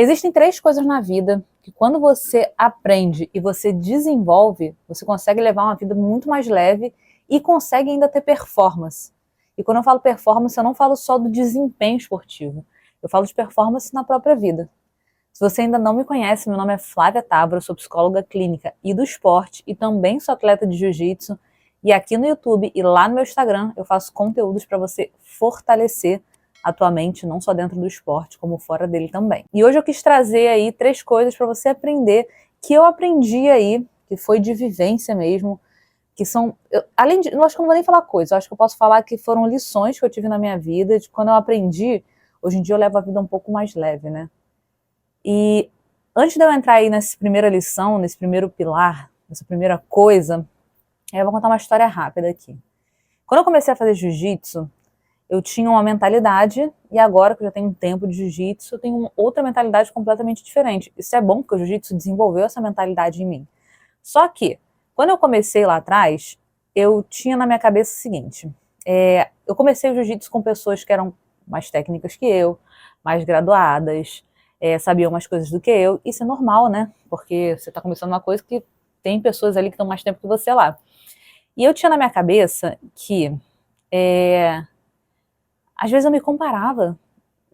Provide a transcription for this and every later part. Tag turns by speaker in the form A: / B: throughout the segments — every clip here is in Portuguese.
A: Existem três coisas na vida que quando você aprende e você desenvolve, você consegue levar uma vida muito mais leve e consegue ainda ter performance. E quando eu falo performance, eu não falo só do desempenho esportivo, eu falo de performance na própria vida. Se você ainda não me conhece, meu nome é Flávia Távora, eu sou psicóloga clínica e do esporte e também sou atleta de jiu-jitsu. E aqui no YouTube e lá no meu Instagram eu faço conteúdos para você fortalecer a tua mente, não só dentro do esporte, como fora dele também. E hoje eu quis trazer aí três coisas para você aprender, que eu aprendi aí, que foi de vivência mesmo, que são, além de, eu acho que eu não vou nem falar coisas, eu acho que eu posso falar que foram lições que eu tive na minha vida, de quando eu aprendi, hoje em dia eu levo a vida um pouco mais leve, né? E antes de eu entrar aí nessa primeira lição, nesse primeiro pilar, nessa primeira coisa, eu vou contar uma história rápida aqui. Quando eu comecei a fazer jiu-jitsu, eu tinha uma mentalidade, e agora que eu já tenho um tempo de jiu-jitsu, eu tenho outra mentalidade completamente diferente. Isso é bom, porque o jiu-jitsu desenvolveu essa mentalidade em mim. Só que, quando eu comecei lá atrás, eu tinha na minha cabeça o seguinte, eu comecei o jiu-jitsu com pessoas que eram mais técnicas que eu, mais graduadas, sabiam mais coisas do que eu. Isso é normal, né? Porque você está começando uma coisa que tem pessoas ali que estão mais tempo que você lá. E eu tinha na minha cabeça que às vezes eu me comparava,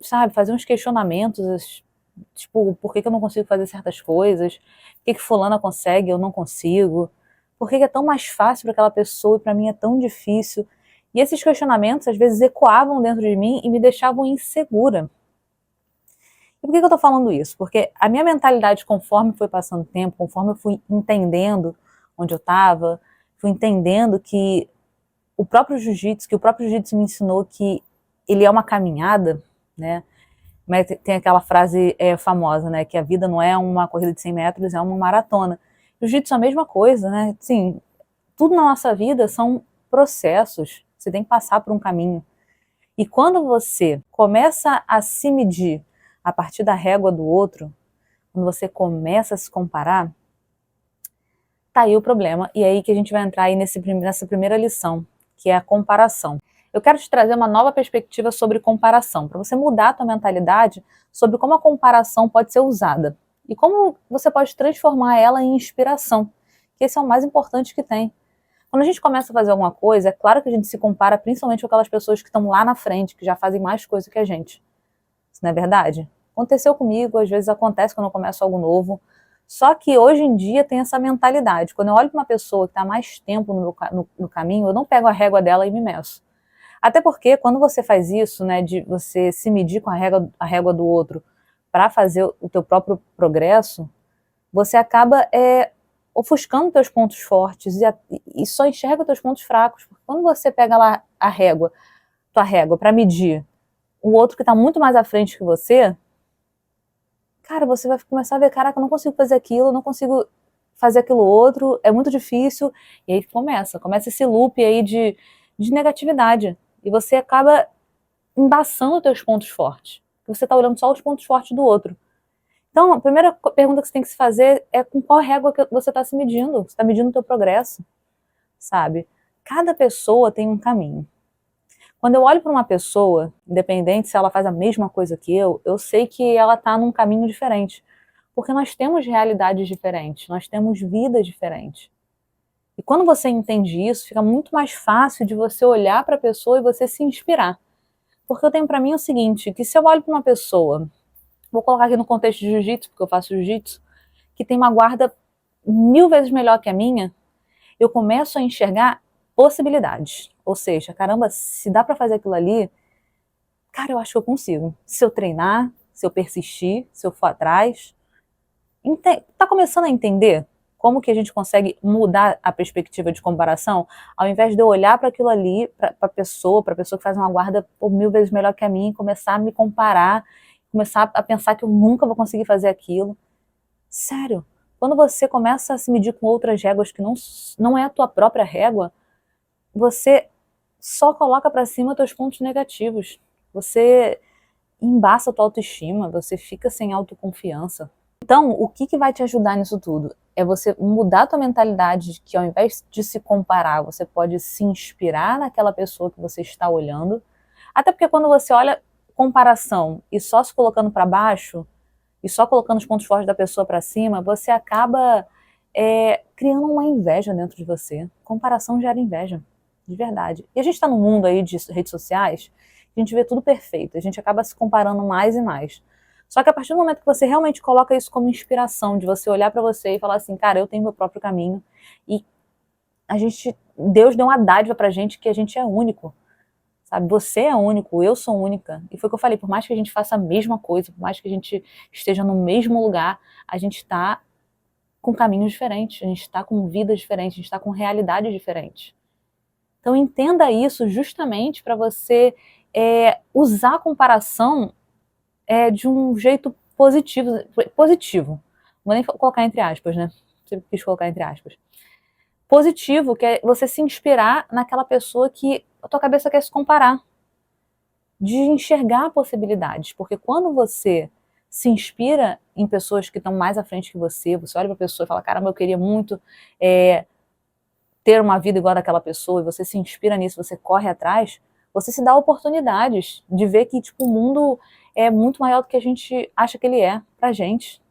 A: sabe, fazia uns questionamentos, tipo, por que eu não consigo fazer certas coisas, por que fulana consegue e eu não consigo, por que é tão mais fácil para aquela pessoa e para mim é tão difícil. E esses questionamentos às vezes ecoavam dentro de mim e me deixavam insegura. E por que eu estou falando isso? Porque a minha mentalidade, conforme foi passando o tempo, conforme eu fui entendendo onde eu estava, fui entendendo que o próprio jiu-jitsu me ensinou que ele é uma caminhada, né? Mas tem aquela frase famosa, né? Que a vida não é uma corrida de 100 metros, é uma maratona. Jiu-jitsu é a mesma coisa, né? Sim, tudo na nossa vida são processos. Você tem que passar por um caminho. E quando você começa a se medir a partir da régua do outro, quando você começa a se comparar, tá aí o problema. E é aí que a gente vai entrar aí nessa primeira lição, que é a comparação. Eu quero te trazer uma nova perspectiva sobre comparação, para você mudar a tua mentalidade sobre como a comparação pode ser usada e como você pode transformar ela em inspiração, que esse é o mais importante que tem. Quando a gente começa a fazer alguma coisa, é claro que a gente se compara principalmente com aquelas pessoas que estão lá na frente, que já fazem mais coisa que a gente. Isso não é verdade? Aconteceu comigo, às vezes acontece quando eu começo algo novo, só que hoje em dia tem essa mentalidade. Quando eu olho para uma pessoa que está mais tempo no caminho, eu não pego a régua dela e me meço. Até porque quando você faz isso, né, de você se medir com a régua do outro para fazer o teu próprio progresso, você acaba ofuscando teus pontos fortes e só enxerga teus pontos fracos. Porque quando você pega lá tua régua para medir o outro que está muito mais à frente que você, cara, você vai começar a ver, caraca, eu não consigo fazer aquilo, eu não consigo fazer aquilo outro, é muito difícil. E aí começa esse loop aí de negatividade. E você acaba embaçando teus pontos fortes. Você está olhando só os pontos fortes do outro. Então, a primeira pergunta que você tem que se fazer é com qual régua que você está se medindo. Você está medindo o teu progresso, sabe? Cada pessoa tem um caminho. Quando eu olho para uma pessoa, independente se ela faz a mesma coisa que eu sei que ela está num caminho diferente. Porque nós temos realidades diferentes, nós temos vidas diferentes. E quando você entende isso, fica muito mais fácil de você olhar para a pessoa e você se inspirar. Porque eu tenho para mim o seguinte, que se eu olho para uma pessoa, vou colocar aqui no contexto de jiu-jitsu, porque eu faço jiu-jitsu, que tem uma guarda 1000 vezes melhor que a minha, eu começo a enxergar possibilidades. Ou seja, caramba, se dá para fazer aquilo ali, cara, eu acho que eu consigo. Se eu treinar, se eu persistir, se eu for atrás. Tá começando a entender como que a gente consegue mudar a perspectiva de comparação? Ao invés de eu olhar para aquilo ali, para a pessoa que faz uma guarda por 1000 vezes melhor que a minha, e começar a me comparar, começar a pensar que eu nunca vou conseguir fazer aquilo. Sério, quando você começa a se medir com outras réguas que não é a tua própria régua, você só coloca para cima teus pontos negativos. Você embaça a tua autoestima, você fica sem autoconfiança. Então, o que vai te ajudar nisso tudo? É você mudar a tua mentalidade de que ao invés de se comparar, você pode se inspirar naquela pessoa que você está olhando. Até porque quando você olha comparação e só se colocando para baixo, e só colocando os pontos fortes da pessoa para cima, você acaba criando uma inveja dentro de você. Comparação gera inveja, de verdade. E a gente está num mundo aí de redes sociais, a gente vê tudo perfeito, a gente acaba se comparando mais e mais. Só que a partir do momento que você realmente coloca isso como inspiração, de você olhar para você e falar assim, cara, eu tenho meu próprio caminho, e Deus deu uma dádiva pra gente que a gente é único, sabe? Você é único, eu sou única. E foi o que eu falei, por mais que a gente faça a mesma coisa, por mais que a gente esteja no mesmo lugar, a gente está com caminhos diferentes, a gente está com vidas diferentes, a gente está com realidades diferentes. Então entenda isso justamente para você usar a comparação de um jeito positivo. Não vou nem colocar entre aspas, né? Sempre quis colocar entre aspas. Positivo, que é você se inspirar naquela pessoa que a tua cabeça quer se comparar. De enxergar possibilidades, porque quando você se inspira em pessoas que estão mais à frente que você olha para a pessoa e fala, caramba, eu queria muito ter uma vida igual daquela pessoa, e você se inspira nisso, você corre atrás, você se dá oportunidades de ver que tipo, o mundo é muito maior do que a gente acha que ele é pra gente.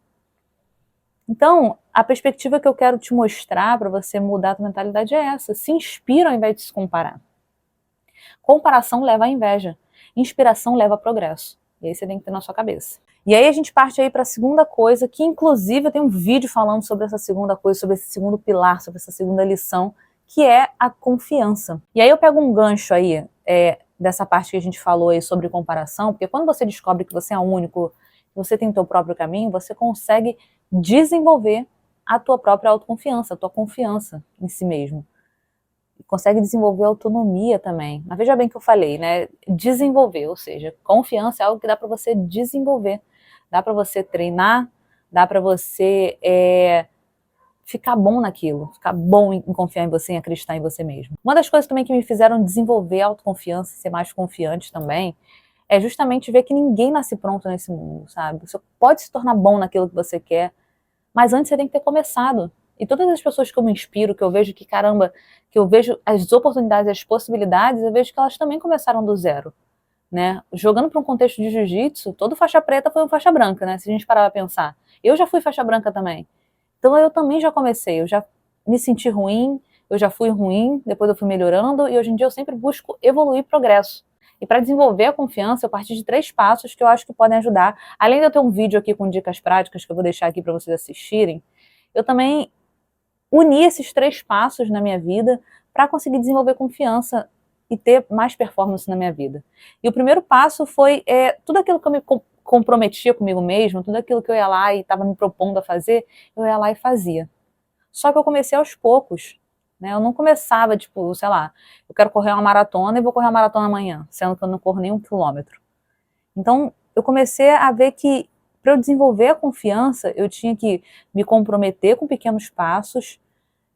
A: Então, a perspectiva que eu quero te mostrar para você mudar a tua mentalidade é essa. Se inspira ao invés de se comparar. Comparação leva à inveja. Inspiração leva a progresso. E aí você tem que ter na sua cabeça. E aí a gente parte aí para a segunda coisa, que inclusive eu tenho um vídeo falando sobre essa segunda coisa, sobre esse segundo pilar, sobre essa segunda lição, que é a confiança. E aí eu pego um gancho aí dessa parte que a gente falou aí sobre comparação, porque quando você descobre que você é único, você tem o seu próprio caminho, você consegue desenvolver a tua própria autoconfiança, a tua confiança em si mesmo. Consegue desenvolver autonomia também. Mas veja bem que eu falei, né? Desenvolver, ou seja, confiança é algo que dá para você desenvolver. Dá para você treinar, dá para você ficar bom naquilo, ficar bom em confiar em você, em acreditar em você mesmo. Uma das coisas também que me fizeram desenvolver a autoconfiança, ser mais confiante também, é justamente ver que ninguém nasce pronto nesse mundo, sabe? Você pode se tornar bom naquilo que você quer, mas antes você tem que ter começado. E todas as pessoas que eu me inspiro, que eu vejo que, caramba, que eu vejo as oportunidades, as possibilidades, eu vejo que elas também começaram do zero, né? Jogando para um contexto de jiu-jitsu, todo faixa preta foi um faixa branca, né? Se a gente parar pra pensar. Eu já fui faixa branca também. Então eu também já comecei, eu já me senti ruim, eu já fui ruim, depois eu fui melhorando, e hoje em dia eu sempre busco evoluir e progresso. E para desenvolver a confiança, eu parti de 3 passos que eu acho que podem ajudar. Além de eu ter um vídeo aqui com dicas práticas que eu vou deixar aqui para vocês assistirem, eu também uni esses 3 passos na minha vida para conseguir desenvolver confiança e ter mais performance na minha vida. E o primeiro passo foi tudo aquilo que eu me comprometia comigo mesmo, tudo aquilo que eu ia lá e estava me propondo a fazer, eu ia lá e fazia. Só que eu comecei aos poucos, né? Eu não começava, tipo, sei lá, eu quero correr uma maratona e vou correr uma maratona amanhã, sendo que eu não corro nem 1 quilômetro. Então, eu comecei a ver que para eu desenvolver a confiança, eu tinha que me comprometer com pequenos passos,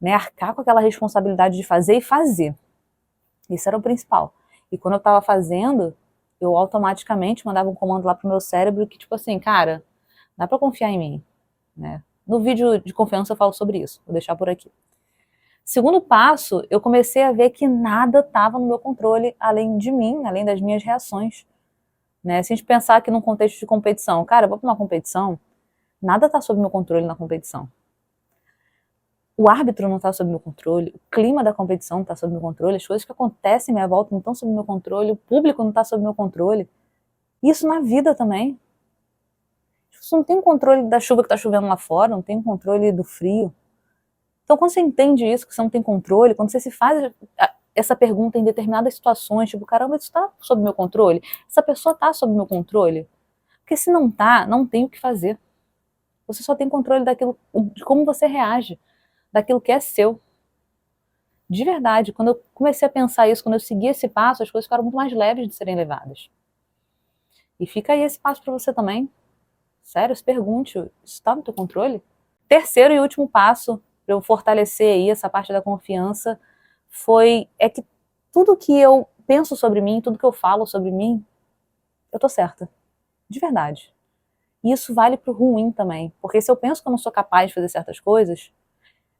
A: né, arcar com aquela responsabilidade de fazer e fazer. Isso era o principal. E quando eu estava fazendo, eu automaticamente mandava um comando lá pro meu cérebro que, tipo assim, cara, dá para confiar em mim, né? No vídeo de confiança eu falo sobre isso, vou deixar por aqui. Segundo passo, eu comecei a ver que nada estava no meu controle, além de mim, além das minhas reações. Né? Se a gente pensar aqui num contexto de competição, cara, eu vou para uma competição, nada está sob meu controle na competição. O árbitro não está sob meu controle, o clima da competição não está sob meu controle, as coisas que acontecem à minha volta não estão sob meu controle, o público não está sob meu controle. Isso na vida também. Você não tem controle da chuva que está chovendo lá fora, não tem controle do frio. Então, quando você entende isso, que você não tem controle, quando você se faz essa pergunta em determinadas situações, tipo, caramba, isso está sob meu controle? Essa pessoa está sob meu controle? Porque se não está, não tem o que fazer. Você só tem controle daquilo, de como você reage, daquilo que é seu. De verdade, quando eu comecei a pensar isso, quando eu segui esse passo, as coisas ficaram muito mais leves de serem levadas. E fica aí esse passo para você também. Sério, se pergunte, isso está no teu controle? Terceiro e último passo para eu fortalecer aí essa parte da confiança é que tudo que eu penso sobre mim, tudo que eu falo sobre mim, eu tô certa. De verdade. E isso vale pro ruim também. Porque se eu penso que eu não sou capaz de fazer certas coisas,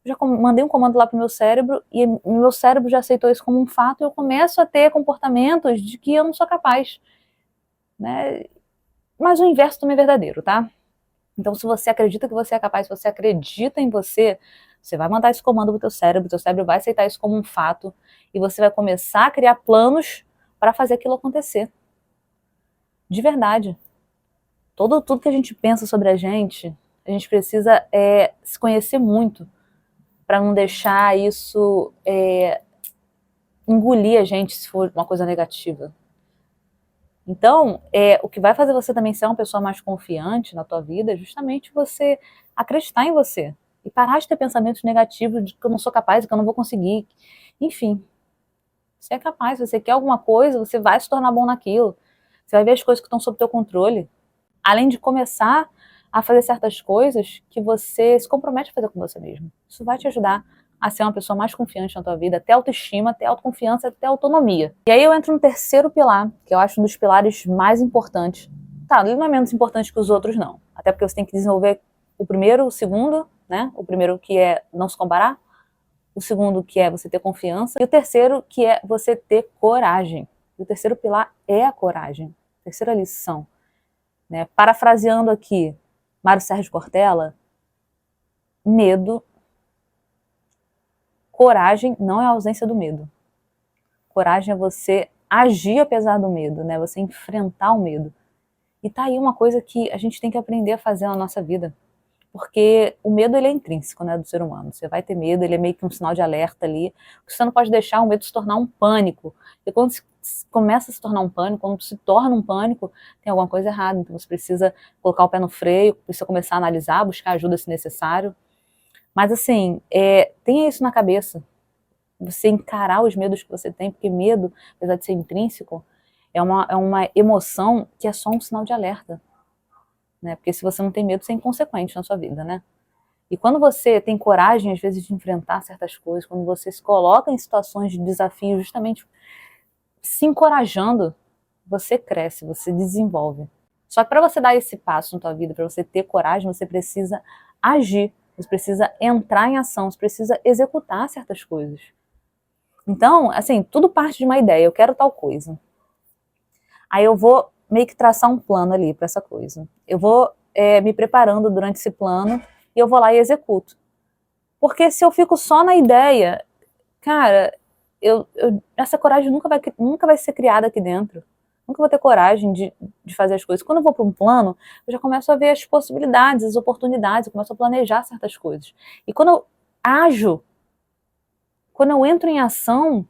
A: eu já mandei um comando lá pro meu cérebro e o meu cérebro já aceitou isso como um fato e eu começo a ter comportamentos de que eu não sou capaz. Né? Mas o inverso também é verdadeiro, tá? Então, se você acredita que você é capaz, se você acredita em você, você vai mandar esse comando pro teu cérebro vai aceitar isso como um fato, e você vai começar a criar planos para fazer aquilo acontecer. De verdade. Tudo que a gente pensa sobre a gente precisa se conhecer muito para não deixar isso engolir a gente se for uma coisa negativa. Então, o que vai fazer você também ser uma pessoa mais confiante na tua vida é justamente você acreditar em você e parar de ter pensamentos negativos de que eu não sou capaz, que eu não vou conseguir. Enfim, você é capaz, você quer alguma coisa, você vai se tornar bom naquilo. Você vai ver as coisas que estão sob teu controle. Além de começar a fazer certas coisas que você se compromete a fazer com você mesmo. Isso vai te ajudar a ser uma pessoa mais confiante na tua vida, ter autoestima, ter autoconfiança, ter autonomia. E aí eu entro no terceiro pilar, que eu acho um dos pilares mais importantes. Tá, ele não é menos importante que os outros, não. Até porque você tem que desenvolver o primeiro, o segundo, né? O primeiro que é não se comparar, o segundo que é você ter confiança, e o terceiro que é você ter coragem. E o terceiro pilar é a coragem. Terceira lição. Né? Parafraseando aqui Mário Sérgio Cortella, medo, coragem não é a ausência do medo. Coragem é você agir apesar do medo, né? Você enfrentar o medo. E tá aí uma coisa que a gente tem que aprender a fazer na nossa vida. Porque o medo, ele é intrínseco, né, do ser humano. Você vai ter medo, ele é meio que um sinal de alerta ali. Você não pode deixar o medo se tornar um pânico. E quando começa a se tornar um pânico, quando se torna um pânico, tem alguma coisa errada. Então você precisa colocar o pé no freio, precisa começar a analisar, buscar ajuda se necessário. Mas assim, tenha isso na cabeça. Você encarar os medos que você tem, porque medo, apesar de ser intrínseco, é uma emoção que é só um sinal de alerta. Né? Porque se você não tem medo, você é inconsequente na sua vida, né? E quando você tem coragem, às vezes, de enfrentar certas coisas, quando você se coloca em situações de desafio, justamente se encorajando, você cresce, você desenvolve. Só que para você dar esse passo na tua vida, para você ter coragem, você precisa agir, você precisa entrar em ação, você precisa executar certas coisas. Então, assim, tudo parte de uma ideia, eu quero tal coisa. Aí eu vou meio que traçar um plano ali para essa coisa. Eu vou me preparando durante esse plano e eu vou lá e executo. Porque se eu fico só na ideia, cara, essa coragem nunca vai ser criada aqui dentro. Nunca vou ter coragem de fazer as coisas. Quando eu vou para um plano, eu já começo a ver as possibilidades, as oportunidades, eu começo a planejar certas coisas. E quando eu ajo, quando eu entro em ação,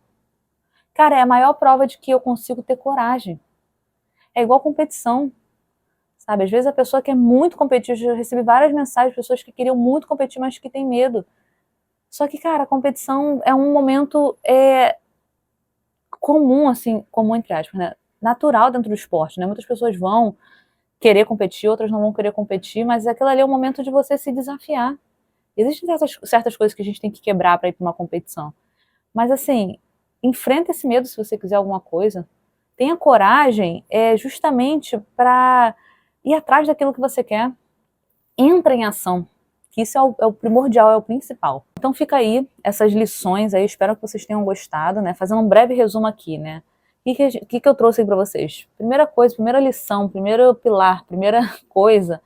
A: cara, é a maior prova de que eu consigo ter coragem. É igual competição, sabe? Às vezes a pessoa quer muito competir, eu já recebi várias mensagens de pessoas que queriam muito competir, mas que têm medo. Só que, cara, a competição é um momento comum, assim, comum entre aspas, né? Natural dentro do esporte, né? Muitas pessoas vão querer competir, outras não vão querer competir, mas aquilo ali é o momento de você se desafiar. Existem certas coisas que a gente tem que quebrar para ir para uma competição. Mas, assim, enfrenta esse medo se você quiser alguma coisa. Tenha coragem justamente para ir atrás daquilo que você quer. Entra em ação, que isso é o primordial, é o principal. Então fica aí essas lições aí, espero que vocês tenham gostado, né? Fazendo um breve resumo aqui, né? O que eu trouxe aí para vocês? Primeira coisa, primeira lição, primeiro pilar, primeira coisa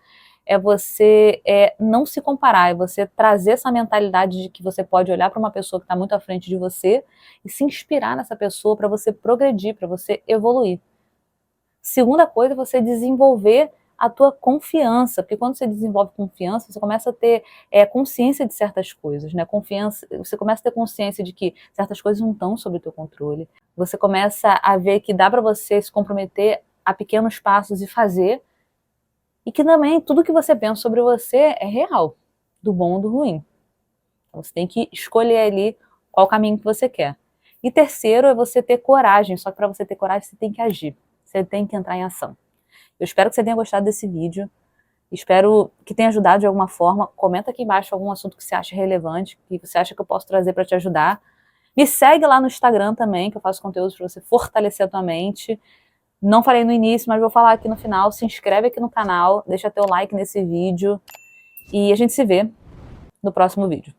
A: é você não se comparar, é você trazer essa mentalidade de que você pode olhar para uma pessoa que está muito à frente de você e se inspirar nessa pessoa para você progredir, para você evoluir. Segunda coisa é você desenvolver a tua confiança, porque quando você desenvolve confiança, você começa a ter consciência de certas coisas, né? Confiança, você começa a ter consciência de que certas coisas não estão sob o teu controle. Você começa a ver que dá para você se comprometer a pequenos passos e fazer, e que também tudo que você pensa sobre você é real, do bom ou do ruim. Então você tem que escolher ali qual caminho que você quer. E terceiro é você ter coragem, só que para você ter coragem você tem que agir, você tem que entrar em ação. Eu espero que você tenha gostado desse vídeo, espero que tenha ajudado de alguma forma. Comenta aqui embaixo algum assunto que você acha relevante, que você acha que eu posso trazer para te ajudar. Me segue lá no Instagram também, que eu faço conteúdo para você fortalecer a tua mente. Não falei no início, mas vou falar aqui no final. Se inscreve aqui no canal, deixa teu like nesse vídeo e a gente se vê no próximo vídeo.